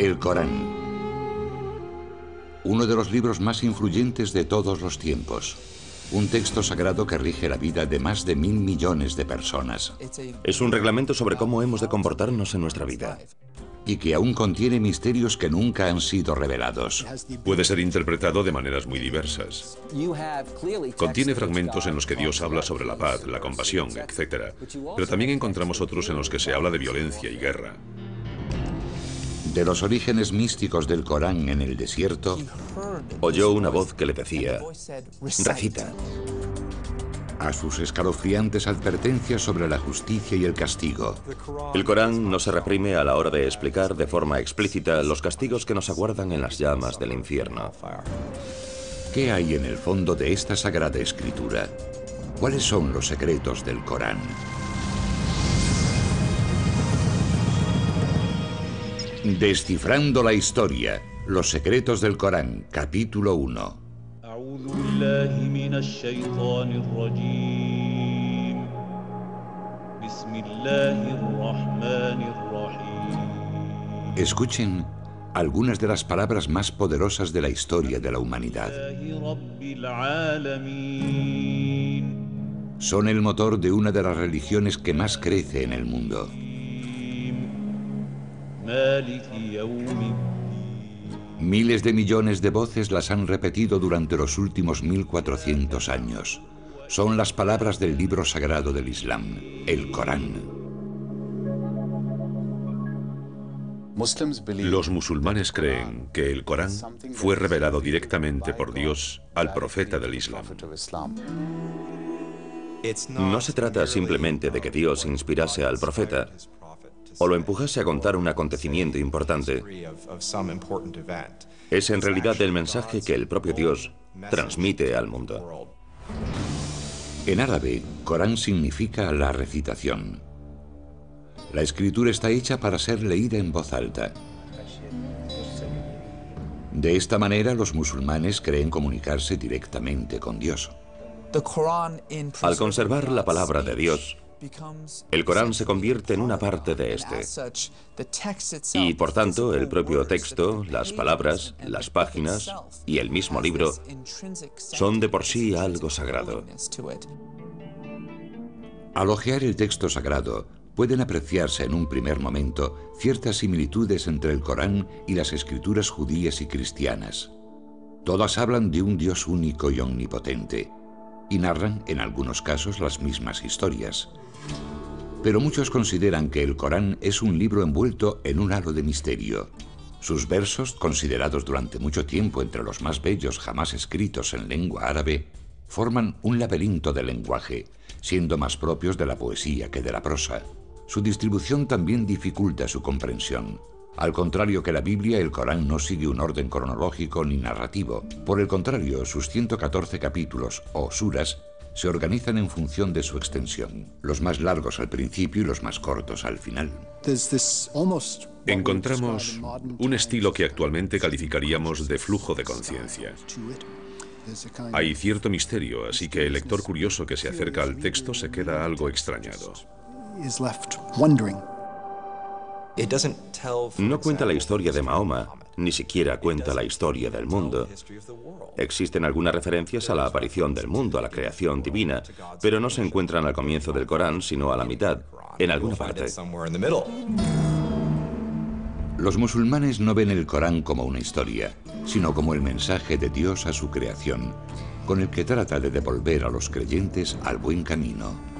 El Corán. Uno de los libros más influyentes de todos los tiempos. Un texto sagrado que rige la vida de más de 1.000 millones de personas. Es un reglamento sobre cómo hemos de comportarnos en nuestra vida. Y que aún contiene misterios que nunca han sido revelados. Puede ser interpretado de maneras muy diversas. Contiene fragmentos en los que Dios habla sobre la paz, la compasión, etc. Pero también encontramos otros en los que se habla de violencia y guerra. De los orígenes místicos del Corán en el desierto, oyó una voz que le decía: recita. A sus escalofriantes advertencias sobre la justicia y el castigo. El Corán no se reprime a la hora de explicar de forma explícita los castigos que nos aguardan en las llamas del infierno. ¿Qué hay en el fondo de esta sagrada escritura? ¿Cuáles son los secretos del Corán? Descifrando la historia, los secretos del Corán, capítulo 1. Escuchen algunas de las palabras más poderosas de la historia de la humanidad. Son el motor de una de las religiones que más crece en el mundo. Miles de millones de voces las han repetido durante los últimos 1400 años. Son las palabras del libro sagrado del Islam, el Corán. Los musulmanes creen que el Corán fue revelado directamente por Dios al profeta del Islam. No se trata simplemente de que Dios inspirase al profeta o lo empujase a contar un acontecimiento importante. Es en realidad el mensaje que el propio Dios transmite al mundo. En árabe, Corán significa la recitación. La escritura está hecha para ser leída en voz alta. De esta manera, los musulmanes creen comunicarse directamente con Dios. Al conservar la palabra de Dios, el Corán se convierte en una parte de este. Y por tanto, el propio texto, las palabras, las páginas y el mismo libro son de por sí algo sagrado. Al hojear el texto sagrado, pueden apreciarse en un primer momento ciertas similitudes entre el Corán y las escrituras judías y cristianas. Todas hablan de un Dios único y omnipotente, y narran, en algunos casos, las mismas historias. Pero muchos consideran que el Corán es un libro envuelto en un halo de misterio. Sus versos, considerados durante mucho tiempo entre los más bellos jamás escritos en lengua árabe, forman un laberinto de lenguaje, siendo más propios de la poesía que de la prosa. Su distribución también dificulta su comprensión. Al contrario que la Biblia, el Corán no sigue un orden cronológico ni narrativo. Por el contrario, sus 114 capítulos, o suras, se organizan en función de su extensión, los más largos al principio y los más cortos al final. Encontramos un estilo que actualmente calificaríamos de flujo de conciencia. Hay cierto misterio, así que el lector curioso que se acerca al texto se queda algo extrañado. No cuenta la historia de Mahoma, ni siquiera cuenta la historia del mundo. Existen algunas referencias a la aparición del mundo, a la creación divina, pero no se encuentran al comienzo del Corán, sino a la mitad, en alguna parte. Los musulmanes no ven el Corán como una historia, sino como el mensaje de Dios a su creación, con el que trata de devolver a los creyentes al buen camino.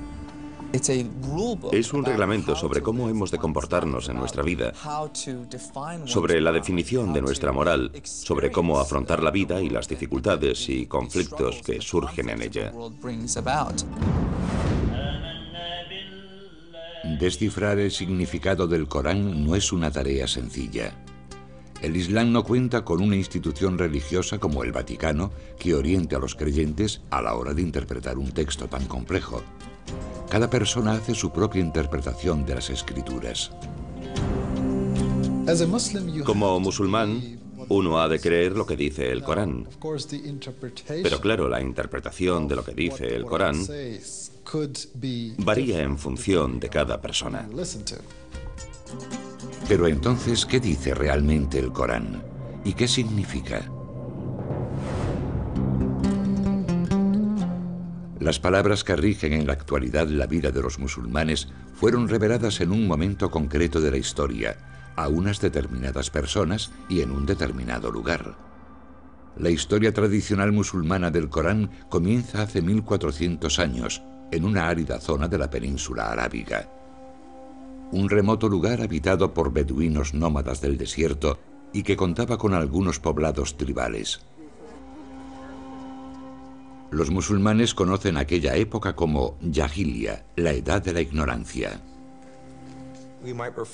Es un reglamento sobre cómo hemos de comportarnos en nuestra vida, sobre la definición de nuestra moral, sobre cómo afrontar la vida y las dificultades y conflictos que surgen en ella. Descifrar el significado del Corán no es una tarea sencilla. El Islam no cuenta con una institución religiosa como el Vaticano que oriente a los creyentes a la hora de interpretar un texto tan complejo. Cada persona hace su propia interpretación de las escrituras. Como musulmán, uno ha de creer lo que dice el Corán. Pero claro, la interpretación de lo que dice el Corán varía en función de cada persona. Pero entonces, ¿qué dice realmente el Corán? ¿Y qué significa? Las palabras que rigen en la actualidad la vida de los musulmanes fueron reveladas en un momento concreto de la historia, a unas determinadas personas y en un determinado lugar. La historia tradicional musulmana del Corán comienza hace 1400 años, en una árida zona de la península arábiga. Un remoto lugar habitado por beduinos nómadas del desierto y que contaba con algunos poblados tribales. Los musulmanes conocen aquella época como Jahiliya, la edad de la ignorancia.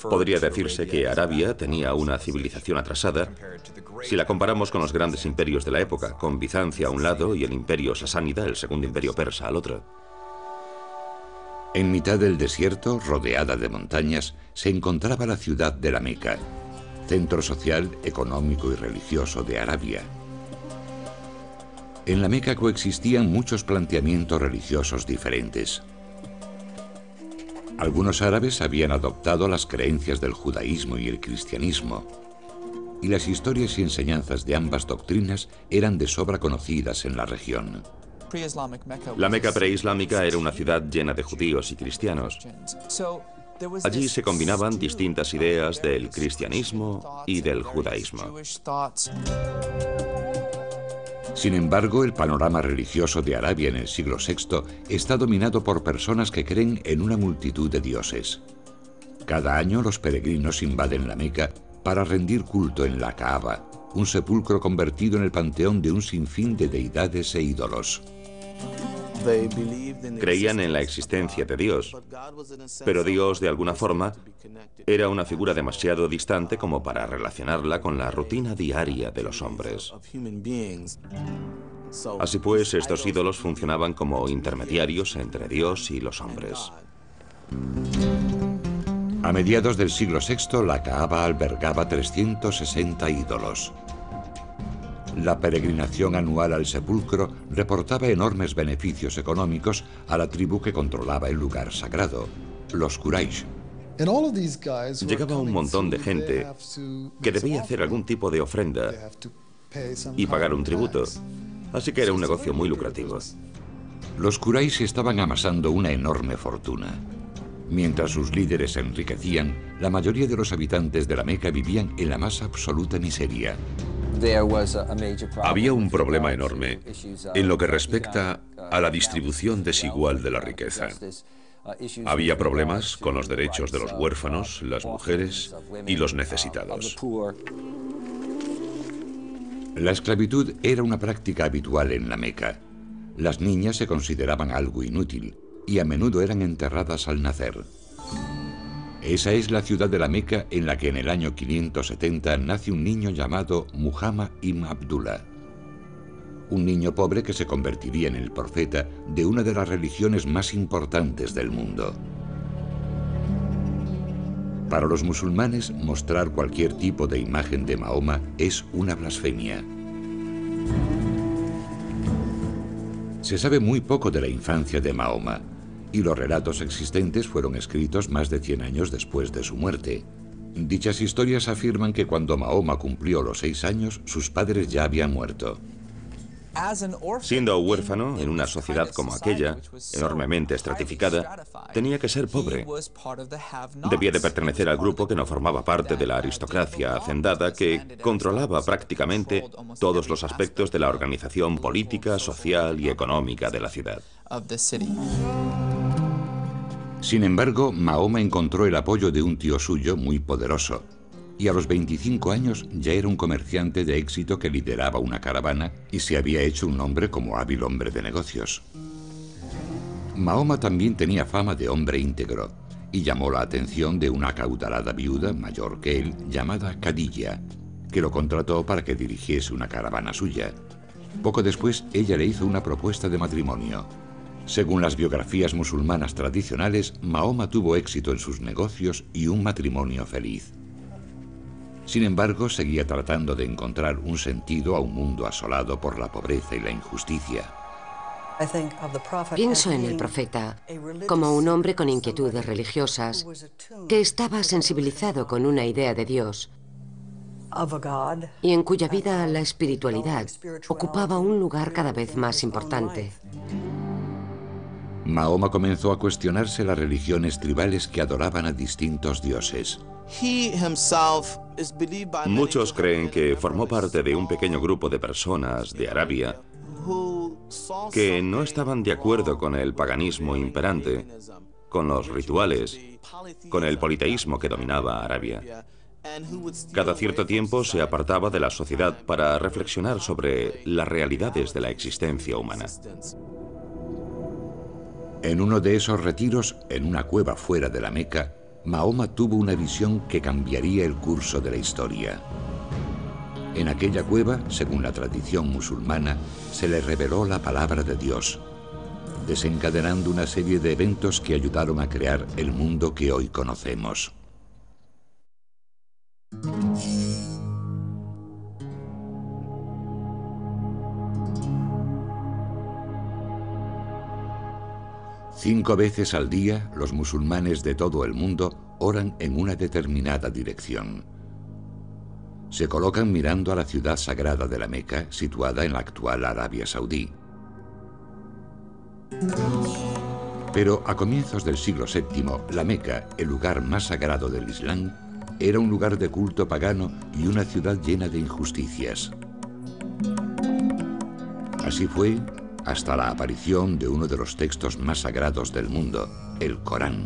Podría decirse que Arabia tenía una civilización atrasada si la comparamos con los grandes imperios de la época, con Bizancio a un lado y el imperio sasánida, el segundo imperio persa, al otro. En mitad del desierto, rodeada de montañas, se encontraba la ciudad de la Meca, centro social, económico y religioso de Arabia. En la Meca coexistían muchos planteamientos religiosos diferentes. Algunos árabes habían adoptado las creencias del judaísmo y el cristianismo, y las historias y enseñanzas de ambas doctrinas eran de sobra conocidas en la región. La Meca preislámica era una ciudad llena de judíos y cristianos. Allí se combinaban distintas ideas del cristianismo y del judaísmo. Sin embargo, el panorama religioso de Arabia en el siglo VI está dominado por personas que creen en una multitud de dioses. Cada año los peregrinos invaden la Meca para rendir culto en la Kaaba, un sepulcro convertido en el panteón de un sinfín de deidades e ídolos. Creían en la existencia de Dios, pero Dios, de alguna forma, era una figura demasiado distante como para relacionarla con la rutina diaria de los hombres. Así pues, estos ídolos funcionaban como intermediarios entre Dios y los hombres. A mediados del siglo VI, la Kaaba albergaba 360 ídolos. La peregrinación anual al sepulcro reportaba enormes beneficios económicos a la tribu que controlaba el lugar sagrado, los Quraysh. Llegaba un montón de gente que debía hacer algún tipo de ofrenda y pagar un tributo, así que era un negocio muy lucrativo. Los Quraysh estaban amasando una enorme fortuna. Mientras sus líderes se enriquecían, la mayoría de los habitantes de la Meca vivían en la más absoluta miseria. Había un problema enorme en lo que respecta a la distribución desigual de la riqueza. Había problemas con los derechos de los huérfanos, las mujeres y los necesitados. La esclavitud era una práctica habitual en la Meca. Las niñas se consideraban algo inútil y a menudo eran enterradas al nacer. Esa es la ciudad de la Meca en la que en el año 570 nace un niño llamado Muhammad ibn Abdullah. Un niño pobre que se convertiría en el profeta de una de las religiones más importantes del mundo. Para los musulmanes, mostrar cualquier tipo de imagen de Mahoma es una blasfemia. Se sabe muy poco de la infancia de Mahoma, y los relatos existentes fueron escritos más de 100 años después de su muerte. Dichas historias afirman que cuando Mahoma cumplió los 6 años, sus padres ya habían muerto. Siendo huérfano en una sociedad como aquella, enormemente estratificada, tenía que ser pobre. Debía de pertenecer al grupo que no formaba parte de la aristocracia hacendada que controlaba prácticamente todos los aspectos de la organización política, social y económica de la ciudad. Sin embargo, Mahoma encontró el apoyo de un tío suyo muy poderoso, y a los 25 años ya era un comerciante de éxito que lideraba una caravana y se había hecho un nombre como hábil hombre de negocios. Mahoma también tenía fama de hombre íntegro y llamó la atención de una acaudalada viuda mayor que él llamada Khadija, que lo contrató para que dirigiese una caravana suya. Poco después, ella le hizo una propuesta de matrimonio. Según las biografías musulmanas tradicionales, Mahoma tuvo éxito en sus negocios y un matrimonio feliz. Sin embargo, seguía tratando de encontrar un sentido a un mundo asolado por la pobreza y la injusticia. Pienso en el profeta como un hombre con inquietudes religiosas que estaba sensibilizado con una idea de Dios y en cuya vida la espiritualidad ocupaba un lugar cada vez más importante. Mahoma comenzó a cuestionarse las religiones tribales que adoraban a distintos dioses. Muchos creen que formó parte de un pequeño grupo de personas de Arabia que no estaban de acuerdo con el paganismo imperante, con los rituales, con el politeísmo que dominaba Arabia. Cada cierto tiempo se apartaba de la sociedad para reflexionar sobre las realidades de la existencia humana. En uno de esos retiros, en una cueva fuera de la Meca, Mahoma tuvo una visión que cambiaría el curso de la historia. En aquella cueva, según la tradición musulmana, se le reveló la palabra de Dios, desencadenando una serie de eventos que ayudaron a crear el mundo que hoy conocemos. Cinco veces al día, los musulmanes de todo el mundo oran en una determinada dirección. Se colocan mirando a la ciudad sagrada de la Meca, situada en la actual Arabia Saudí. Pero a comienzos del siglo VII, la Meca, el lugar más sagrado del Islam, era un lugar de culto pagano y una ciudad llena de injusticias. Así fue hasta la aparición de uno de los textos más sagrados del mundo, el Corán.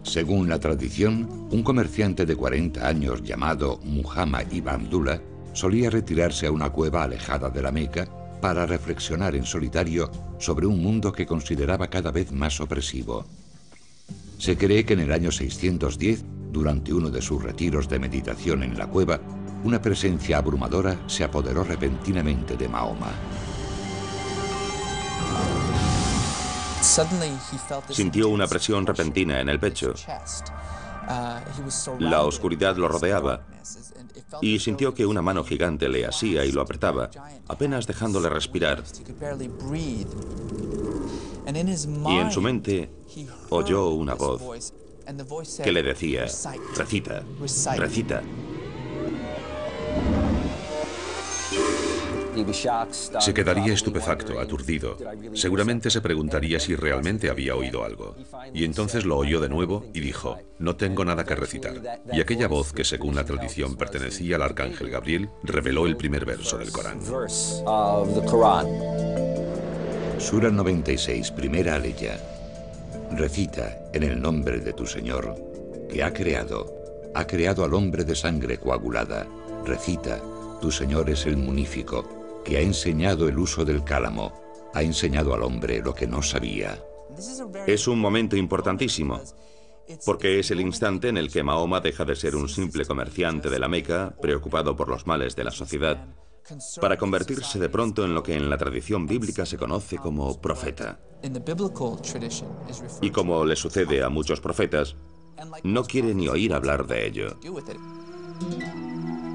Según la tradición, un comerciante de 40 años llamado Muhammad ibn Abdullah solía retirarse a una cueva alejada de la Meca para reflexionar en solitario sobre un mundo que consideraba cada vez más opresivo. Se cree que en el año 610, durante uno de sus retiros de meditación en la cueva, una presencia abrumadora se apoderó repentinamente de Mahoma. Sintió una presión repentina en el pecho. La oscuridad lo rodeaba y sintió que una mano gigante le asía y lo apretaba, apenas dejándole respirar. Y en su mente oyó una voz que le decía: recita, recita. Se quedaría estupefacto, aturdido. Seguramente se preguntaría si realmente había oído algo. Y entonces lo oyó de nuevo y dijo: no tengo nada que recitar. Y aquella voz, que según la tradición pertenecía al arcángel Gabriel, reveló el primer verso del Corán. Sura 96, primera aleya. Recita en el nombre de tu Señor, que ha creado al hombre de sangre coagulada. Recita, tu Señor es el munífico, que ha enseñado el uso del cálamo, ha enseñado al hombre lo que no sabía. Es un momento importantísimo, porque es el instante en el que Mahoma deja de ser un simple comerciante de la Meca, preocupado por los males de la sociedad, para convertirse de pronto en lo que en la tradición bíblica se conoce como profeta. Y como le sucede a muchos profetas, no quiere ni oír hablar de ello.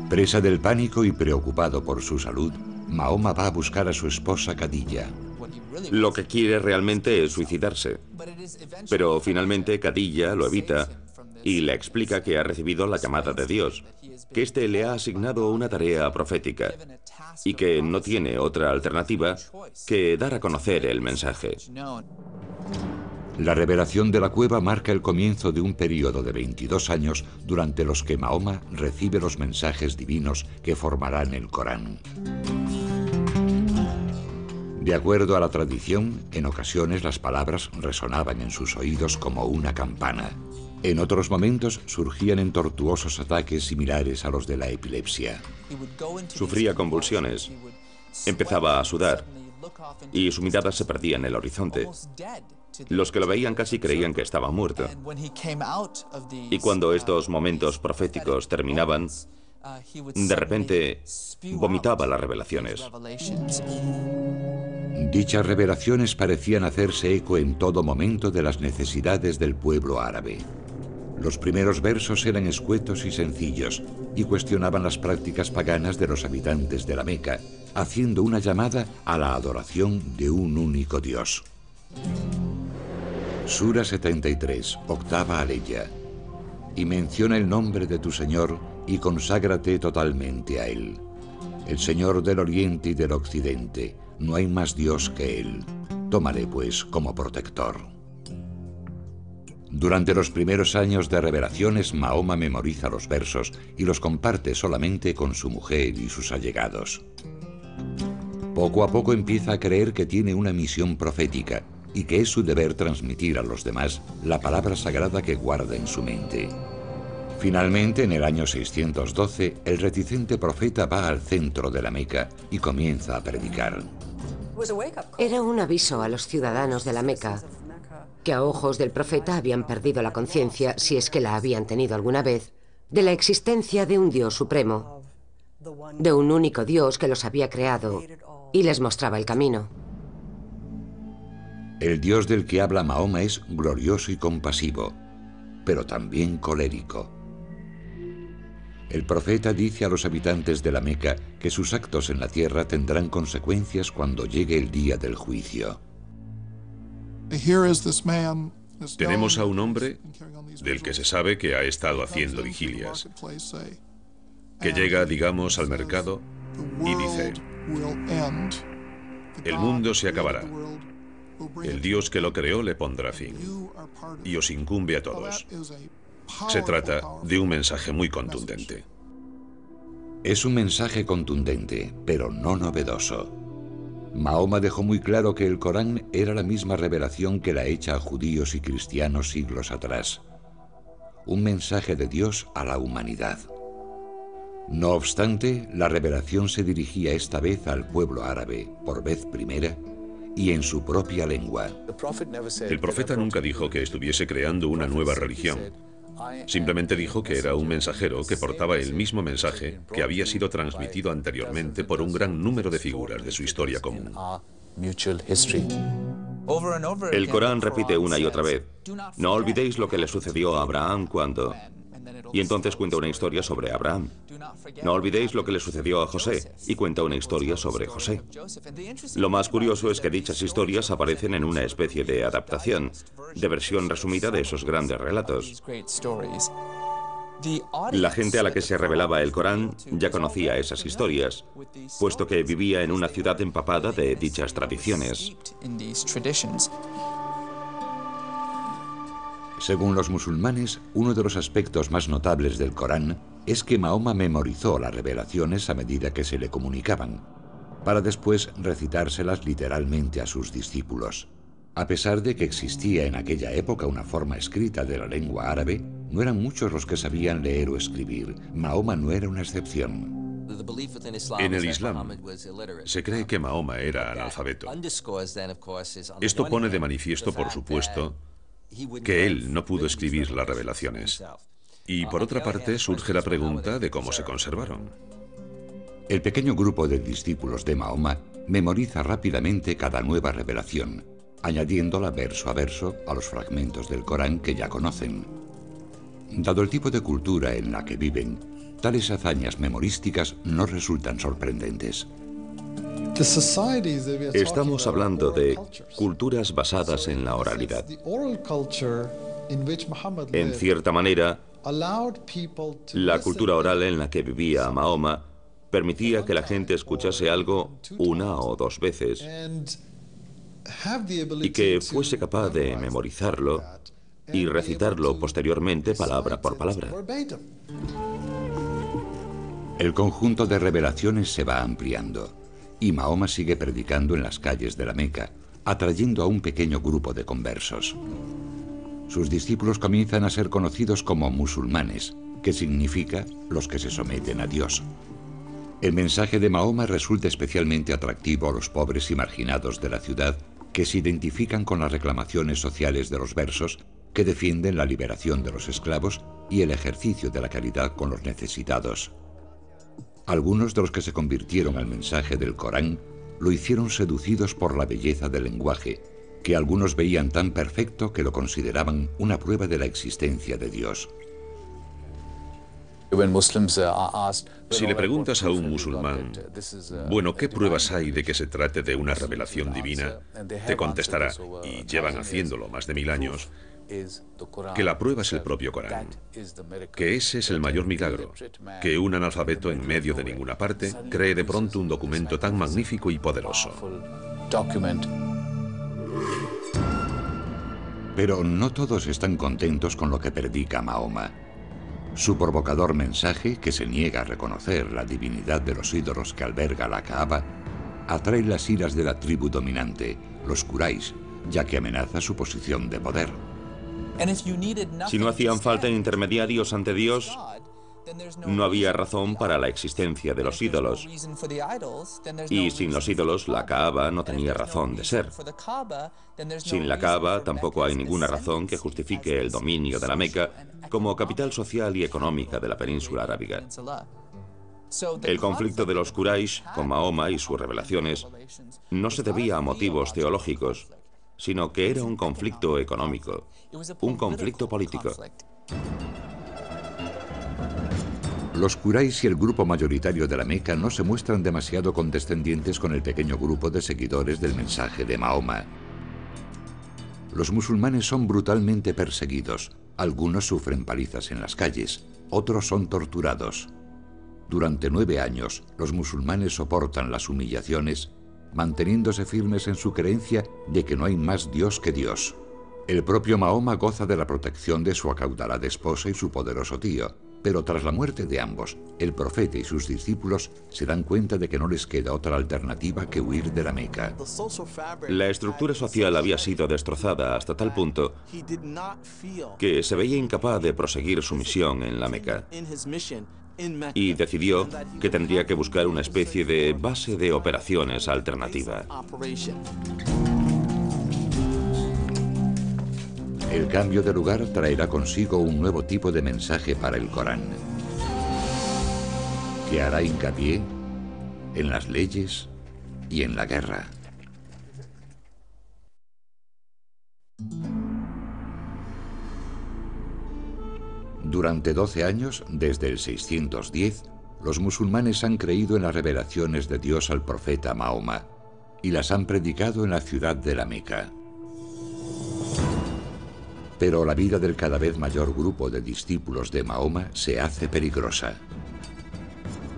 Presa del pánico y preocupado por su salud, Mahoma va a buscar a su esposa Khadija. Lo que quiere realmente es suicidarse. Pero finalmente Khadija lo evita y le explica que ha recibido la llamada de Dios, que éste le ha asignado una tarea profética y que no tiene otra alternativa que dar a conocer el mensaje. La revelación de la cueva marca el comienzo de un periodo de 22 años durante los que Mahoma recibe los mensajes divinos que formarán el Corán. De acuerdo a la tradición, en ocasiones las palabras resonaban en sus oídos como una campana. En otros momentos surgían en tortuosos ataques similares a los de la epilepsia. Sufría convulsiones, empezaba a sudar y su mirada se perdía en el horizonte. Los que lo veían casi creían que estaba muerto. Y cuando estos momentos proféticos terminaban, de repente vomitaba las revelaciones. Dichas revelaciones parecían hacerse eco en todo momento de las necesidades del pueblo árabe. Los primeros versos eran escuetos y sencillos, y cuestionaban las prácticas paganas de los habitantes de la Meca, haciendo una llamada a la adoración de un único Dios. Sura 73, octava aleya. Y menciona el nombre de tu Señor y conságrate totalmente a Él. El Señor del Oriente y del Occidente, no hay más Dios que Él. Tómale, pues, como protector. Durante los primeros años de revelaciones, Mahoma memoriza los versos y los comparte solamente con su mujer y sus allegados. Poco a poco empieza a creer que tiene una misión profética y que es su deber transmitir a los demás la palabra sagrada que guarda en su mente. Finalmente, en el año 612, el reticente profeta va al centro de la Meca y comienza a predicar. Era un aviso a los ciudadanos de la Meca, que a ojos del profeta habían perdido la conciencia, si es que la habían tenido alguna vez, de la existencia de un Dios supremo, de un único Dios que los había creado y les mostraba el camino. El Dios del que habla Mahoma es glorioso y compasivo, pero también colérico. El profeta dice a los habitantes de la Meca que sus actos en la tierra tendrán consecuencias cuando llegue el día del juicio. Tenemos a un hombre del que se sabe que ha estado haciendo vigilias, que llega, digamos, al mercado y dice: el mundo se acabará. El Dios que lo creó le pondrá fin y os incumbe a todos. Se trata de un mensaje muy contundente. Es un mensaje contundente, pero no novedoso. Mahoma dejó muy claro que el Corán era la misma revelación que la hecha a judíos y cristianos siglos atrás. Un mensaje de Dios a la humanidad. No obstante, la revelación se dirigía esta vez al pueblo árabe, por vez primera, y en su propia lengua. El profeta nunca dijo que estuviese creando una nueva religión. Simplemente dijo que era un mensajero que portaba el mismo mensaje que había sido transmitido anteriormente por un gran número de figuras de su historia común. El Corán repite una y otra vez: no olvidéis lo que le sucedió a Abraham cuando... Y entonces cuenta una historia sobre Abraham. No olvidéis lo que le sucedió a José, y cuenta una historia sobre José. Lo más curioso es que dichas historias aparecen en una especie de adaptación, de versión resumida de esos grandes relatos. La gente a la que se revelaba el Corán ya conocía esas historias, puesto que vivía en una ciudad empapada de dichas tradiciones. Según los musulmanes, uno de los aspectos más notables del Corán es que Mahoma memorizó las revelaciones a medida que se le comunicaban, para después recitárselas literalmente a sus discípulos. A pesar de que existía en aquella época una forma escrita de la lengua árabe, no eran muchos los que sabían leer o escribir. Mahoma no era una excepción. En el Islam, se cree que Mahoma era analfabeto. Esto pone de manifiesto, por supuesto, que él no pudo escribir las revelaciones. Y por otra parte, surge la pregunta de cómo se conservaron. El pequeño grupo de discípulos de Mahoma memoriza rápidamente cada nueva revelación, añadiéndola verso a verso a los fragmentos del Corán que ya conocen. Dado el tipo de cultura en la que viven, tales hazañas memorísticas no resultan sorprendentes. Estamos hablando de culturas basadas en la oralidad. En cierta manera, la cultura oral en la que vivía Mahoma permitía que la gente escuchase algo una o dos veces y que fuese capaz de memorizarlo y recitarlo posteriormente palabra por palabra. El conjunto de revelaciones se va ampliando y Mahoma sigue predicando en las calles de la Meca, atrayendo a un pequeño grupo de conversos. Sus discípulos comienzan a ser conocidos como musulmanes, que significa los que se someten a Dios. El mensaje de Mahoma resulta especialmente atractivo a los pobres y marginados de la ciudad, que se identifican con las reclamaciones sociales de los versos, que defienden la liberación de los esclavos y el ejercicio de la caridad con los necesitados. Algunos de los que se convirtieron al mensaje del Corán lo hicieron seducidos por la belleza del lenguaje, que algunos veían tan perfecto que lo consideraban una prueba de la existencia de Dios. Si le preguntas a un musulmán, bueno, ¿qué pruebas hay de que se trate de una revelación divina? Te contestará, y llevan haciéndolo más de 1000 años, que la prueba es el propio Corán, que ese es el mayor milagro, que un analfabeto en medio de ninguna parte cree de pronto un documento tan magnífico y poderoso. Pero no todos están contentos con lo que predica Mahoma. Su provocador mensaje, que se niega a reconocer la divinidad de los ídolos que alberga la Kaaba, atrae las iras de la tribu dominante, los Quraysh, ya que amenaza su posición de poder. Si no hacían falta intermediarios ante Dios, no había razón para la existencia de los ídolos. Y sin los ídolos, la Kaaba no tenía razón de ser. Sin la Kaaba, tampoco hay ninguna razón que justifique el dominio de la Meca como capital social y económica de la península arábiga. El conflicto de los Quraysh con Mahoma y sus revelaciones no se debía a motivos teológicos, sino que era un conflicto económico, un conflicto político. Los Quraysh y el grupo mayoritario de la Meca no se muestran demasiado condescendientes con el pequeño grupo de seguidores del mensaje de Mahoma. Los musulmanes son brutalmente perseguidos. Algunos sufren palizas en las calles, otros son torturados. Durante 9 años, los musulmanes soportan las humillaciones, manteniéndose firmes en su creencia de que no hay más Dios que Dios. El propio Mahoma goza de la protección de su acaudalada esposa y su poderoso tío, pero tras la muerte de ambos, el profeta y sus discípulos se dan cuenta de que no les queda otra alternativa que huir de la Meca. La estructura social había sido destrozada hasta tal punto que se veía incapaz de proseguir su misión en la Meca. Y decidió que tendría que buscar una especie de base de operaciones alternativa. El cambio de lugar traerá consigo un nuevo tipo de mensaje para el Corán, que hará hincapié en las leyes y en la guerra. Durante 12 años, desde el 610, los musulmanes han creído en las revelaciones de Dios al profeta Mahoma y las han predicado en la ciudad de la Meca. Pero la vida del cada vez mayor grupo de discípulos de Mahoma se hace peligrosa.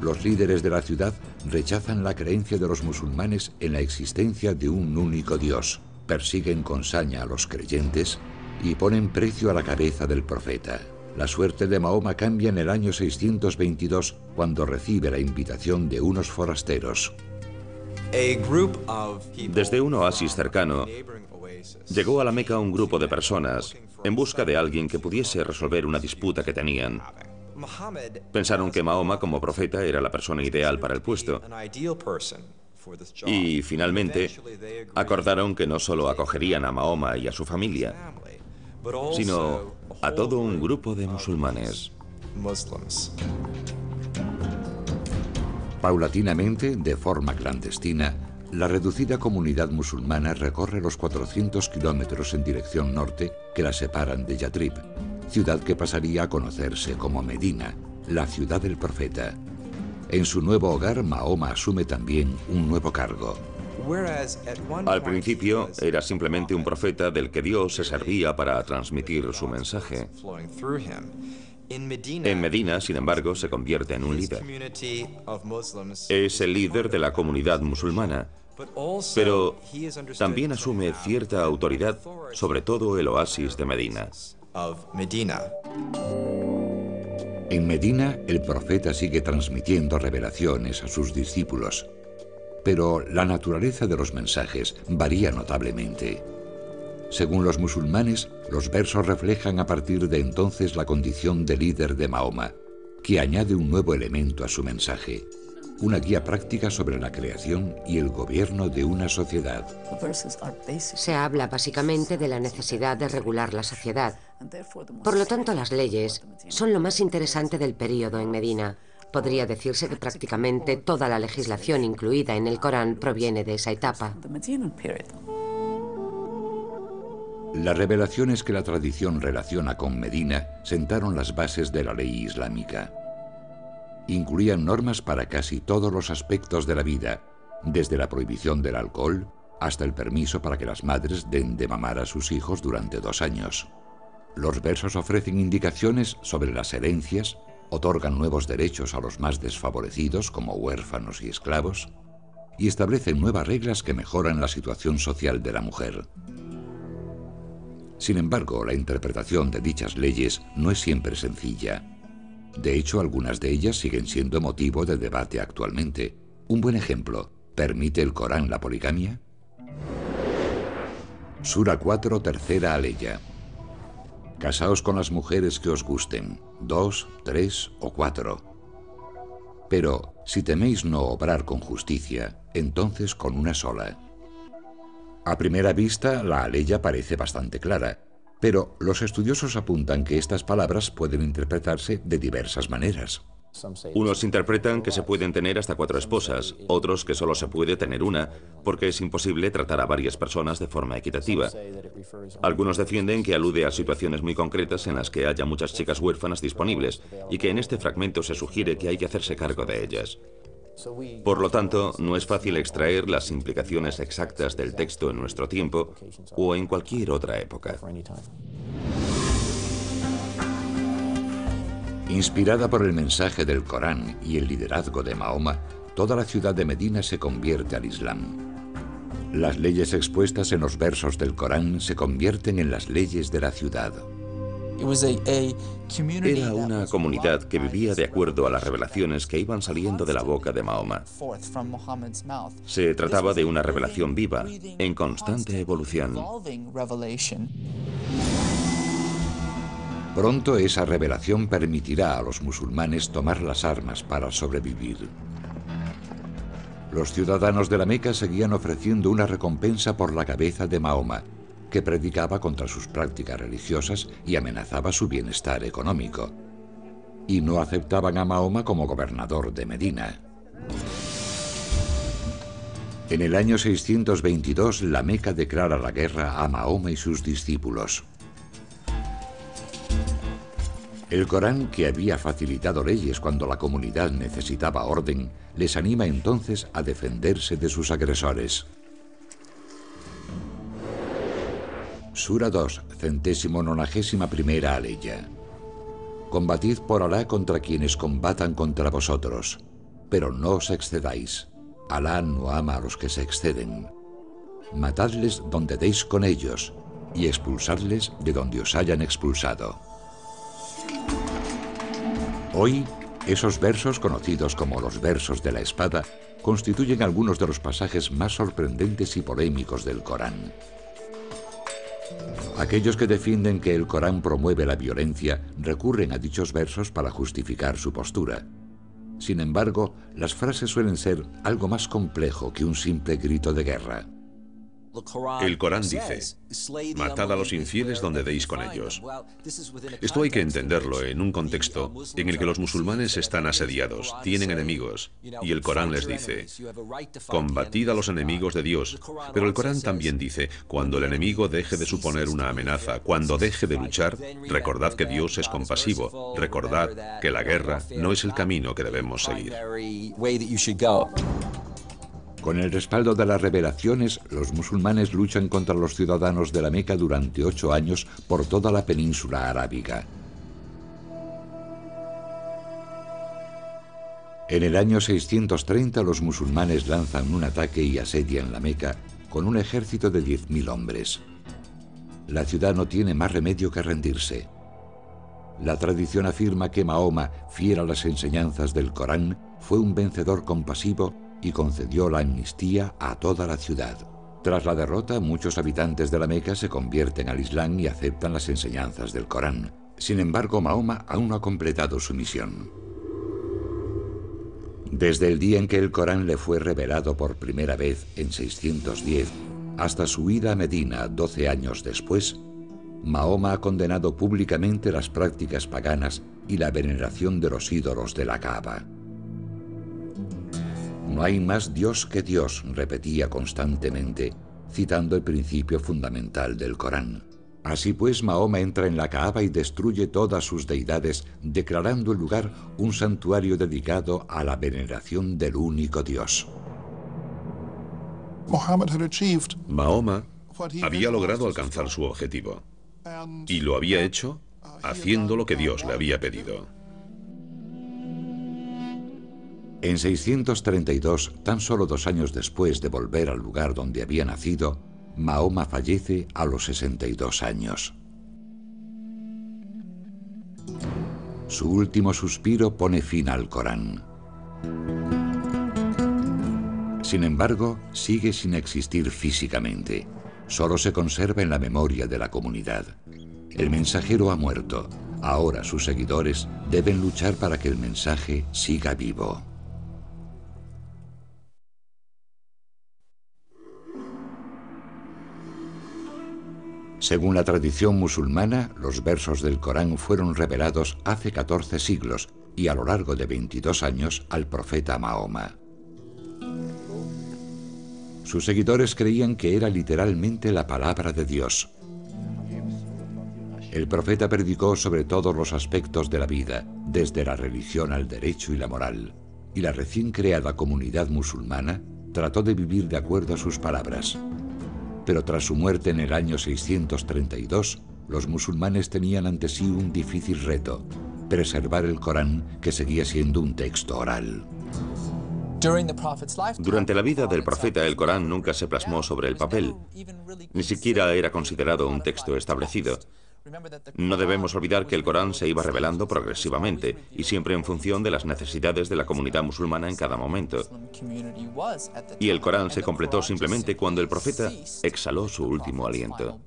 Los líderes de la ciudad rechazan la creencia de los musulmanes en la existencia de un único Dios, persiguen con saña a los creyentes y ponen precio a la cabeza del profeta. La suerte de Mahoma cambia en el año 622, cuando recibe la invitación de unos forasteros. Desde un oasis cercano, llegó a la Meca un grupo de personas en busca de alguien que pudiese resolver una disputa que tenían. Pensaron que Mahoma, como profeta, era la persona ideal para el puesto. Y finalmente acordaron que no solo acogerían a Mahoma y a su familia, sino a todo un grupo de musulmanes. Paulatinamente, de forma clandestina, la reducida comunidad musulmana recorre los 400 kilómetros en dirección norte que la separan de Yatrib, ciudad que pasaría a conocerse como Medina, la ciudad del profeta. En su nuevo hogar, Mahoma asume también un nuevo cargo. Al principio era simplemente un profeta del que Dios se servía para transmitir su mensaje. En Medina, sin embargo, se convierte en un líder. Es el líder de la comunidad musulmana, pero también asume cierta autoridad sobre todo el oasis de Medina. En Medina, el profeta sigue transmitiendo revelaciones a sus discípulos, pero la naturaleza de los mensajes varía notablemente. Según los musulmanes, los versos reflejan a partir de entonces la condición de líder de Mahoma, que añade un nuevo elemento a su mensaje, una guía práctica sobre la creación y el gobierno de una sociedad. Se habla básicamente de la necesidad de regular la sociedad. Por lo tanto, las leyes son lo más interesante del período en Medina. Podría decirse que prácticamente toda la legislación incluida en el Corán proviene de esa etapa. Las revelaciones que la tradición relaciona con Medina sentaron las bases de la ley islámica. incluían normas para casi todos los aspectos de la vida, desde la prohibición del alcohol hasta el permiso para que las madres den de mamar a sus hijos durante 2 años. Los versos ofrecen indicaciones sobre las herencias, otorgan nuevos derechos a los más desfavorecidos como huérfanos y esclavos, y establecen nuevas reglas que mejoran la situación social de la mujer. Sin embargo, la interpretación de dichas leyes no es siempre sencilla. De hecho, algunas de ellas siguen siendo motivo de debate actualmente. Un buen ejemplo: ¿permite el Corán la poligamia? Sura 4, tercera aleya. Casaos con las mujeres que os gusten, 2, 3 o 4. Pero si teméis no obrar con justicia, entonces con una sola. A primera vista, la aleya parece bastante clara, pero los estudiosos apuntan que estas palabras pueden interpretarse de diversas maneras. Unos interpretan que se pueden tener hasta 4 esposas, otros que solo se puede tener una, porque es imposible tratar a varias personas de forma equitativa. Algunos defienden que alude a situaciones muy concretas en las que haya muchas chicas huérfanas disponibles, y que en este fragmento se sugiere que hay que hacerse cargo de ellas. Por lo tanto, no es fácil extraer las implicaciones exactas del texto en nuestro tiempo o en cualquier otra época. Inspirada por el mensaje del Corán y el liderazgo de Mahoma, toda la ciudad de Medina se convierte al Islam. Las leyes expuestas en los versos del Corán se convierten en las leyes de la ciudad. Era una comunidad que vivía de acuerdo a las revelaciones que iban saliendo de la boca de Mahoma. Se trataba de una revelación viva, en constante evolución. Pronto esa revelación permitirá a los musulmanes tomar las armas para sobrevivir. Los ciudadanos de la Meca seguían ofreciendo una recompensa por la cabeza de Mahoma, que predicaba contra sus prácticas religiosas y amenazaba su bienestar económico. Y no aceptaban a Mahoma como gobernador de Medina. En el año 622, la Meca declara la guerra a Mahoma y sus discípulos. El Corán, que había facilitado leyes cuando la comunidad necesitaba orden, les anima entonces a defenderse de sus agresores. Sura 2, 191ª aleya. Combatid por Alá contra quienes combatan contra vosotros, pero no os excedáis. Alá no ama a los que se exceden. Matadles donde deis con ellos, y expulsadles de donde os hayan expulsado. Hoy, esos versos, conocidos como los versos de la espada, constituyen algunos de los pasajes más sorprendentes y polémicos del Corán. Aquellos que defienden que el Corán promueve la violencia recurren a dichos versos para justificar su postura. Sin embargo, las frases suelen ser algo más complejo que un simple grito de guerra. El Corán dice: matad a los infieles donde deis con ellos. Esto hay que entenderlo en un contexto en el que los musulmanes están asediados, tienen enemigos, y el Corán les dice: combatid a los enemigos de Dios. Pero el Corán también dice: cuando el enemigo deje de suponer una amenaza, cuando deje de luchar, recordad que Dios es compasivo, recordad que la guerra no es el camino que debemos seguir. Con el respaldo de las revelaciones, los musulmanes luchan contra los ciudadanos de la Meca durante 8 años por toda la península arábiga. En el año 630 los musulmanes lanzan un ataque y asedian la Meca con un ejército de 10.000 hombres. La ciudad no tiene más remedio que rendirse. La tradición afirma que Mahoma, fiel a las enseñanzas del Corán, fue un vencedor compasivo y concedió la amnistía a toda la ciudad. Tras la derrota, muchos habitantes de la Meca se convierten al Islam y aceptan las enseñanzas del Corán. Sin embargo, Mahoma aún no ha completado su misión. Desde el día en que el Corán le fue revelado por primera vez en 610 hasta su ida a Medina 12 años después, Mahoma ha condenado públicamente las prácticas paganas y la veneración de los ídolos de la Kaaba. No hay más Dios que Dios, repetía constantemente, citando el principio fundamental del Corán. Así pues, Mahoma entra en la Kaaba y destruye todas sus deidades, declarando el lugar un santuario dedicado a la veneración del único Dios. Mahoma había logrado alcanzar su objetivo, y lo había hecho haciendo lo que Dios le había pedido. En 632, tan solo 2 años después de volver al lugar donde había nacido, Mahoma fallece a los 62 años. Su último suspiro pone fin al Corán. Sin embargo, sigue sin existir físicamente. Solo se conserva en la memoria de la comunidad. El mensajero ha muerto. Ahora sus seguidores deben luchar para que el mensaje siga vivo. Según la tradición musulmana, los versos del Corán fueron revelados hace 14 siglos y a lo largo de 22 años al profeta Mahoma. Sus seguidores creían que era literalmente la palabra de Dios. El profeta predicó sobre todos los aspectos de la vida, desde la religión al derecho y la moral, y la recién creada comunidad musulmana trató de vivir de acuerdo a sus palabras. Pero tras su muerte en el año 632, los musulmanes tenían ante sí un difícil reto: preservar el Corán, que seguía siendo un texto oral. Durante la vida del profeta, el Corán nunca se plasmó sobre el papel. Ni siquiera era considerado un texto establecido. No debemos olvidar que el Corán se iba revelando progresivamente y siempre en función de las necesidades de la comunidad musulmana en cada momento. Y el Corán se completó simplemente cuando el profeta exhaló su último aliento.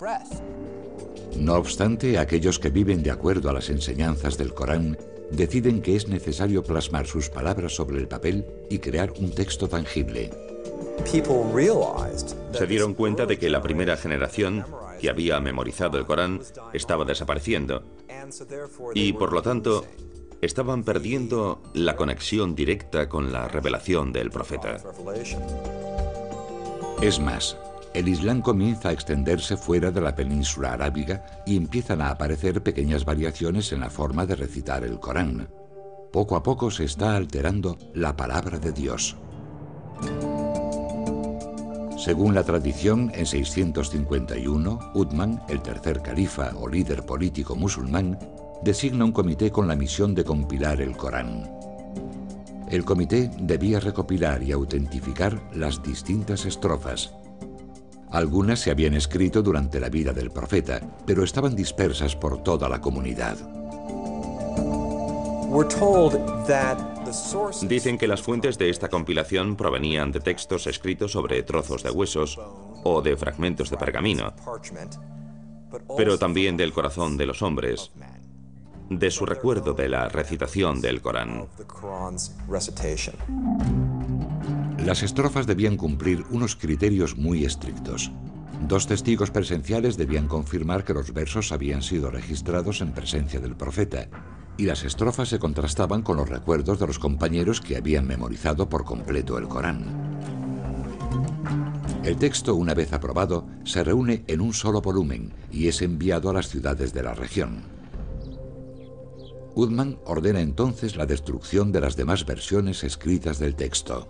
No obstante, aquellos que viven de acuerdo a las enseñanzas del Corán deciden que es necesario plasmar sus palabras sobre el papel y crear un texto tangible. Se dieron cuenta de que la primera generación que había memorizado el Corán estaba desapareciendo y, por lo tanto, estaban perdiendo la conexión directa con la revelación del profeta. Es más, el Islam comienza a extenderse fuera de la península arábiga y empiezan a aparecer pequeñas variaciones en la forma de recitar el Corán. Poco a poco se está alterando la palabra de Dios. Según la tradición, en 651, Uthman, el tercer califa o líder político musulmán, designa un comité con la misión de compilar el Corán. El comité debía recopilar y autentificar las distintas estrofas. Algunas se habían escrito durante la vida del profeta, pero estaban dispersas por toda la comunidad. Dicen que las fuentes de esta compilación provenían de textos escritos sobre trozos de huesos o de fragmentos de pergamino, pero también del corazón de los hombres, de su recuerdo de la recitación del Corán. Las estrofas debían cumplir unos criterios muy estrictos. 2 testigos presenciales debían confirmar que los versos habían sido registrados en presencia del profeta, y las estrofas se contrastaban con los recuerdos de los compañeros que habían memorizado por completo el Corán. El texto, una vez aprobado, se reúne en un solo volumen y es enviado a las ciudades de la región. Uthman ordena entonces la destrucción de las demás versiones escritas del texto.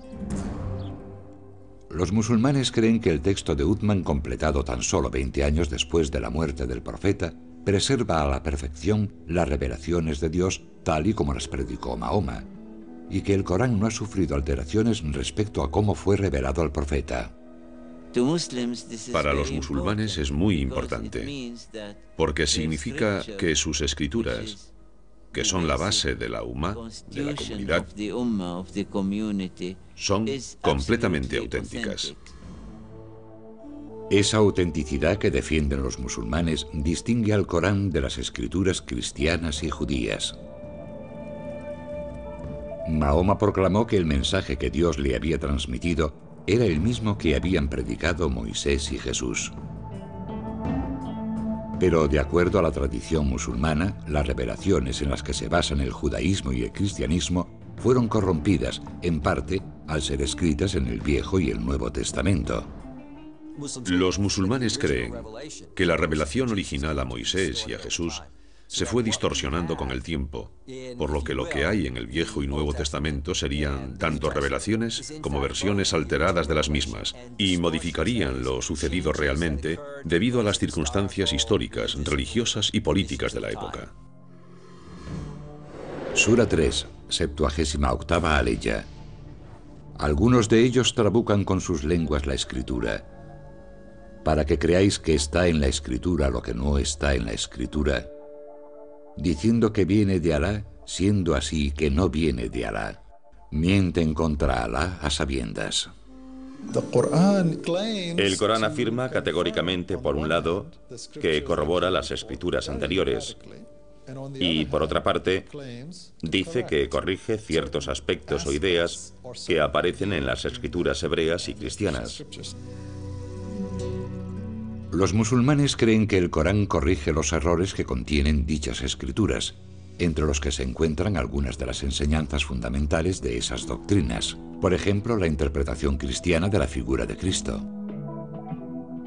Los musulmanes creen que el texto de Uthman, completado tan solo 20 años después de la muerte del profeta, preserva a la perfección las revelaciones de Dios tal y como las predicó Mahoma, y que el Corán no ha sufrido alteraciones respecto a cómo fue revelado al profeta. Para los musulmanes es muy importante, porque significa que sus escrituras, que son la base de la Ummah, de la comunidad, son completamente auténticas. Esa autenticidad que defienden los musulmanes distingue al Corán de las escrituras cristianas y judías. Mahoma proclamó que el mensaje que Dios le había transmitido era el mismo que habían predicado Moisés y Jesús. Pero, de acuerdo a la tradición musulmana, las revelaciones en las que se basan el judaísmo y el cristianismo fueron corrompidas, en parte, al ser escritas en el Viejo y el Nuevo Testamento. Los musulmanes creen que la revelación original a Moisés y a Jesús se fue distorsionando con el tiempo, por lo que hay en el Viejo y Nuevo Testamento serían tanto revelaciones como versiones alteradas de las mismas, y modificarían lo sucedido realmente debido a las circunstancias históricas, religiosas y políticas de la época. Sura 3, 78ª aleya. Algunos de ellos trabucan con sus lenguas la Escritura, para que creáis que está en la Escritura lo que no está en la Escritura, diciendo que viene de Alá, siendo así que no viene de Alá. Mienten contra Alá a sabiendas. El Corán afirma categóricamente, por un lado, que corrobora las escrituras anteriores, y por otra parte, dice que corrige ciertos aspectos o ideas que aparecen en las escrituras hebreas y cristianas. Los musulmanes creen que el Corán corrige los errores que contienen dichas escrituras, entre los que se encuentran algunas de las enseñanzas fundamentales de esas doctrinas, por ejemplo, la interpretación cristiana de la figura de Cristo.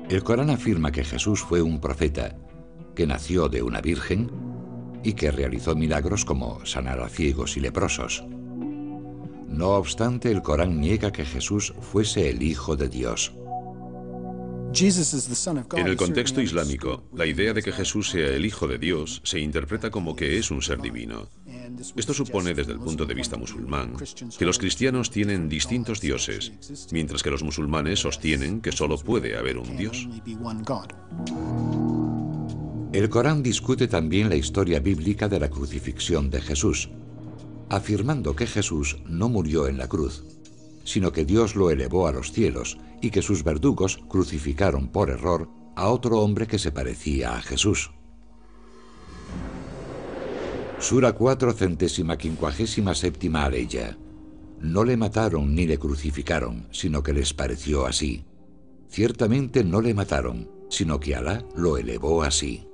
El Corán afirma que Jesús fue un profeta, que nació de una virgen y que realizó milagros como sanar a ciegos y leprosos. No obstante, el Corán niega que Jesús fuese el Hijo de Dios. En el contexto islámico, la idea de que Jesús sea el Hijo de Dios se interpreta como que es un ser divino. Esto supone, desde el punto de vista musulmán, que los cristianos tienen distintos dioses, mientras que los musulmanes sostienen que solo puede haber un Dios. El Corán discute también la historia bíblica de la crucifixión de Jesús, afirmando que Jesús no murió en la cruz, sino que Dios lo elevó a los cielos y que sus verdugos crucificaron por error a otro hombre que se parecía a Jesús. Sura 4, 157ª aleya. No le mataron ni le crucificaron, sino que les pareció así. Ciertamente no le mataron, sino que Alá lo elevó así.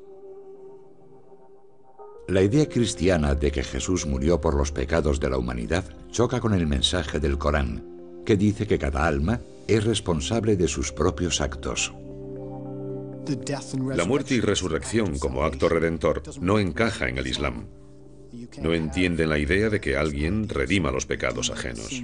La idea cristiana de que Jesús murió por los pecados de la humanidad choca con el mensaje del Corán, que dice que cada alma es responsable de sus propios actos. La muerte y resurrección como acto redentor no encaja en el Islam. No entienden la idea de que alguien redima los pecados ajenos.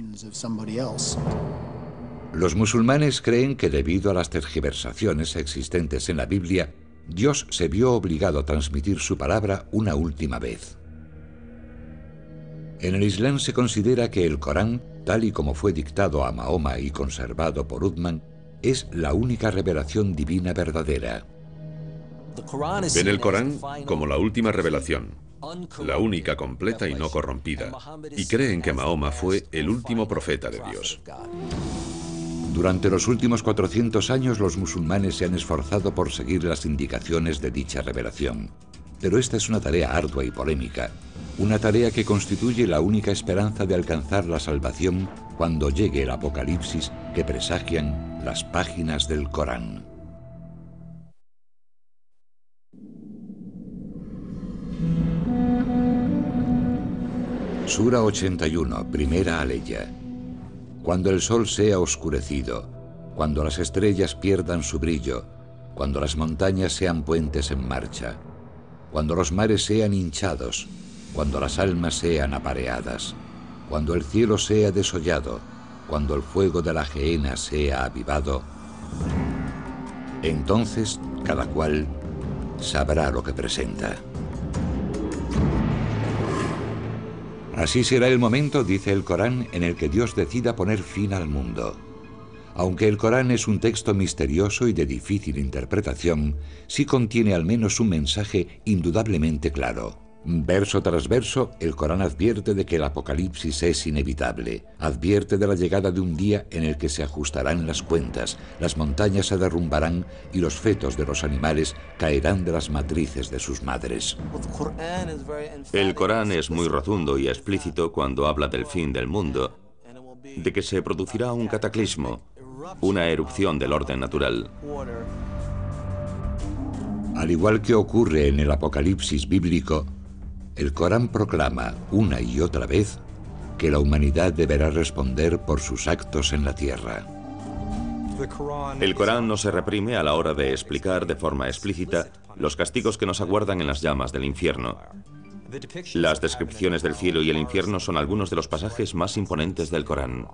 Los musulmanes creen que debido a las tergiversaciones existentes en la Biblia, Dios se vio obligado a transmitir su palabra una última vez. En el Islam se considera que el Corán, tal y como fue dictado a Mahoma y conservado por Uthman, es la única revelación divina verdadera. Ven el Corán como la última revelación, la única completa y no corrompida, y creen que Mahoma fue el último profeta de Dios. Durante los últimos 400 años los musulmanes se han esforzado por seguir las indicaciones de dicha revelación. Pero esta es una tarea ardua y polémica, una tarea que constituye la única esperanza de alcanzar la salvación cuando llegue el apocalipsis que presagian las páginas del Corán. Sura 81, primera aleya. Cuando el sol sea oscurecido, cuando las estrellas pierdan su brillo, cuando las montañas sean puentes en marcha, cuando los mares sean hinchados, cuando las almas sean apareadas, cuando el cielo sea desollado, cuando el fuego de la gehenna sea avivado, entonces cada cual sabrá lo que presenta. Así será el momento, dice el Corán, en el que Dios decida poner fin al mundo. Aunque el Corán es un texto misterioso y de difícil interpretación, sí contiene al menos un mensaje indudablemente claro. Verso tras verso, el Corán advierte de que el apocalipsis es inevitable, advierte de la llegada de un día en el que se ajustarán las cuentas, las montañas se derrumbarán y los fetos de los animales caerán de las matrices de sus madres. El Corán es muy rotundo y explícito cuando habla del fin del mundo, de que se producirá un cataclismo, una erupción del orden natural. Al igual que ocurre en el apocalipsis bíblico, el Corán proclama una y otra vez que la humanidad deberá responder por sus actos en la tierra. El Corán no se reprime a la hora de explicar de forma explícita los castigos que nos aguardan en las llamas del infierno. Las descripciones del cielo y el infierno son algunos de los pasajes más imponentes del Corán.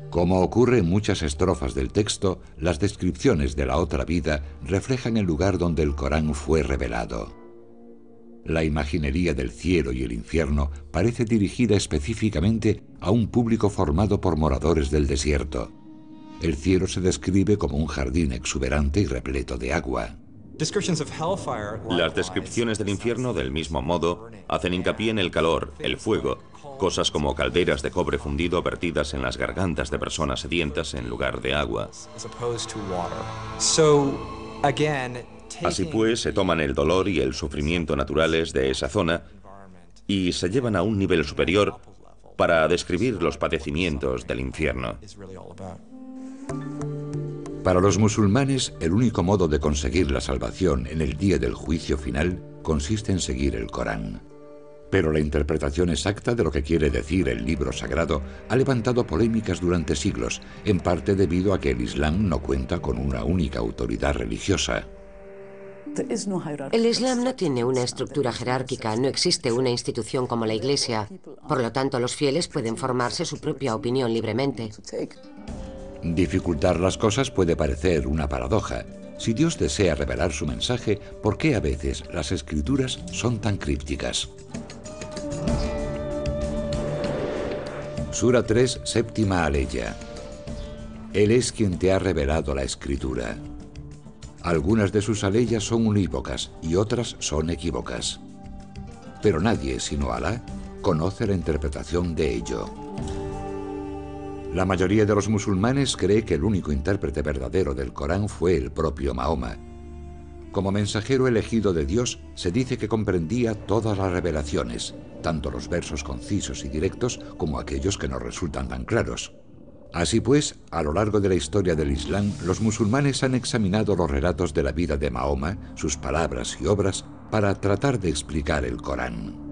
Como ocurre en muchas estrofas del texto, las descripciones de la otra vida reflejan el lugar donde el Corán fue revelado. La imaginería del cielo y el infierno parece dirigida específicamente a un público formado por moradores del desierto. El cielo se describe como un jardín exuberante y repleto de agua. Las descripciones del infierno, del mismo modo, hacen hincapié en el calor, el fuego, cosas como calderas de cobre fundido vertidas en las gargantas de personas sedientas en lugar de agua. Así pues, se toman el dolor y el sufrimiento naturales de esa zona y se llevan a un nivel superior para describir los padecimientos del infierno. Para los musulmanes, el único modo de conseguir la salvación en el día del juicio final consiste en seguir el Corán. Pero la interpretación exacta de lo que quiere decir el libro sagrado ha levantado polémicas durante siglos, en parte debido a que el Islam no cuenta con una única autoridad religiosa. El Islam no tiene una estructura jerárquica, no existe una institución como la Iglesia. Por lo tanto, los fieles pueden formarse su propia opinión libremente. Dificultar las cosas puede parecer una paradoja. Si Dios desea revelar su mensaje, ¿por qué a veces las escrituras son tan crípticas? Sura 3, séptima aleya. Él es quien te ha revelado la escritura. Algunas de sus aleyas son unívocas y otras son equívocas. Pero nadie, sino Alá, conoce la interpretación de ello. La mayoría de los musulmanes cree que el único intérprete verdadero del Corán fue el propio Mahoma. Como mensajero elegido de Dios, se dice que comprendía todas las revelaciones, tanto los versos concisos y directos como aquellos que no resultan tan claros. Así pues, a lo largo de la historia del Islam, los musulmanes han examinado los relatos de la vida de Mahoma, sus palabras y obras, para tratar de explicar el Corán.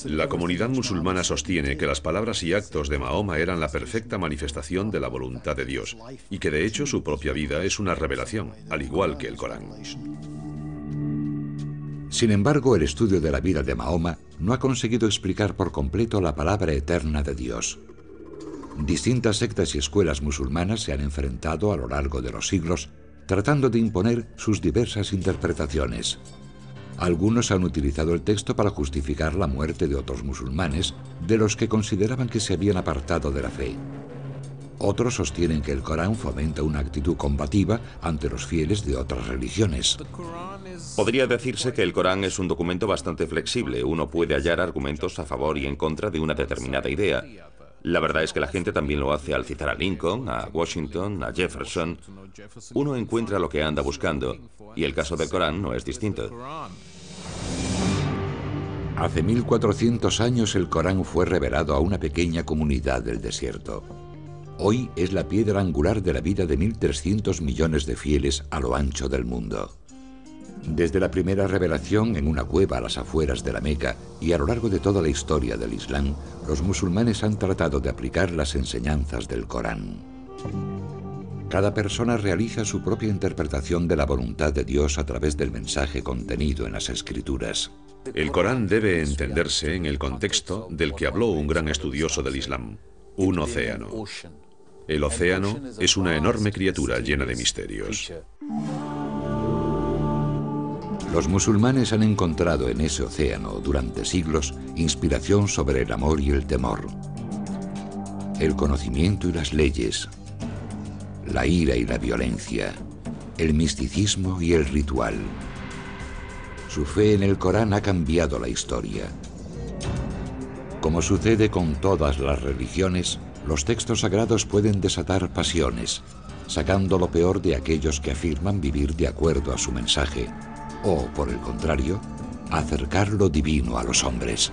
La comunidad musulmana sostiene que las palabras y actos de Mahoma eran la perfecta manifestación de la voluntad de Dios y que de hecho su propia vida es una revelación, al igual que el Corán. Sin embargo, el estudio de la vida de Mahoma no ha conseguido explicar por completo la palabra eterna de Dios. Distintas sectas y escuelas musulmanas se han enfrentado a lo largo de los siglos tratando de imponer sus diversas interpretaciones. Algunos han utilizado el texto para justificar la muerte de otros musulmanes, de los que consideraban que se habían apartado de la fe. Otros sostienen que el Corán fomenta una actitud combativa ante los fieles de otras religiones. Podría decirse que el Corán es un documento bastante flexible. Uno puede hallar argumentos a favor y en contra de una determinada idea. La verdad es que la gente también lo hace al citar a Lincoln, a Washington, a Jefferson. Uno encuentra lo que anda buscando, y el caso del Corán no es distinto. Hace 1400 años el Corán fue revelado a una pequeña comunidad del desierto. Hoy es la piedra angular de la vida de 1.300 millones de fieles a lo ancho del mundo. Desde la primera revelación en una cueva a las afueras de la Meca y a lo largo de toda la historia del Islam, los musulmanes han tratado de aplicar las enseñanzas del Corán. Cada persona realiza su propia interpretación de la voluntad de Dios a través del mensaje contenido en las Escrituras. El Corán debe entenderse en el contexto del que habló un gran estudioso del Islam, un océano. El océano es una enorme criatura llena de misterios. Los musulmanes han encontrado en ese océano, durante siglos, inspiración sobre el amor y el temor, el conocimiento y las leyes, la ira y la violencia, el misticismo y el ritual. Su fe en el Corán ha cambiado la historia. Como sucede con todas las religiones, los textos sagrados pueden desatar pasiones, sacando lo peor de aquellos que afirman vivir de acuerdo a su mensaje, o, por el contrario, acercar lo divino a los hombres.